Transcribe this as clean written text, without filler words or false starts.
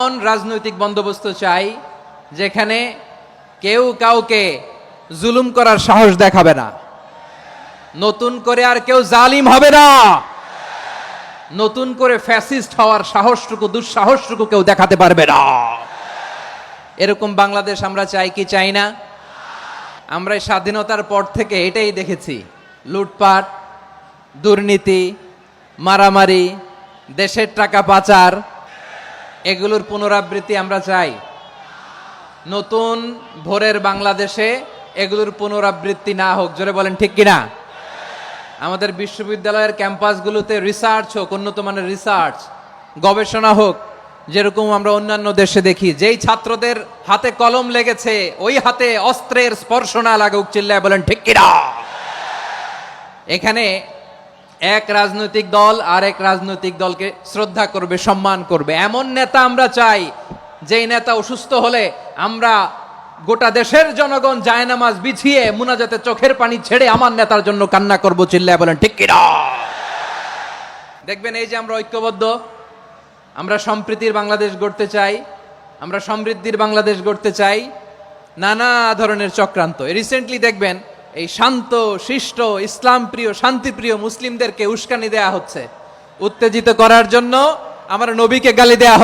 এমন রাজনৈতিক বন্দোবস্ত চাই যেখানে কেউ কাউকে জুলুম করার সাহস দেখাবে না, নতুন করে আর কেউ জালিম হবে না, নতুন করে ফ্যাসিস্ট হওয়ার সাহসটুকু দুঃসাহসটুকু কেউ দেখাতে পারবে না। এরকম বাংলাদেশ আমরা চাই কি চাই না? আমরা এই স্বাধীনতার পর থেকে এটাই দেখেছি, লুটপাট, দুর্নীতি, মারামারি, দেশের টাকা পাচার, এগুলোর পুনরাবৃত্তি আমরা চাই। নতুন ভোরের বাংলাদেশে এগুলোর পুনরাবৃত্তি না হোক, জোরে বলেন ঠিক কিনা? আমাদের বিশ্ববিদ্যালয়ের ক্যাম্পাসগুলোতে রিসার্চ হোক, উন্নত মানের রিসার্চ, গবেষণা হোক, যেরকম আমরা অন্যান্য দেশে দেখি। যেই ছাত্রদের হাতে কলম লেগেছে ওই হাতে অস্ত্রের স্পর্শ না লাগুক, চিল্লায় বলেন ঠিক কিনা? এখানে এক রাজনৈতিক দল আর এক রাজনৈতিক দলকে শ্রদ্ধা করবে, সম্মান করবে, এমন নেতা আমরা চাই যেই নেতা অসুস্থ হলে আমরা গোটা দেশের জনগণ জায়নামাজ বিছিয়ে মুনাজাতে চোখের পানি ছেড়ে আমার নেতার জন্য কান্না করব, চিল্লায় বলেন ঠিক কিনা? দেখবেন এই যে আমরা ঐক্যবদ্ধ, আমরা সম্প্রীতির বাংলাদেশ গড়তে চাই, আমরা সমৃদ্ধির বাংলাদেশ গড়তে চাই। নানা ধরনের চক্রান্ত, রিসেন্টলি দেখবেন এই শান্ত শিষ্ট ইসলাম প্রিয় শান্তিপ্রিয় মুসলিমদেরকে উস্কানি দেয়া হচ্ছে, উত্তেজিত করার জন্য আমার নবীকে গালি দেয়া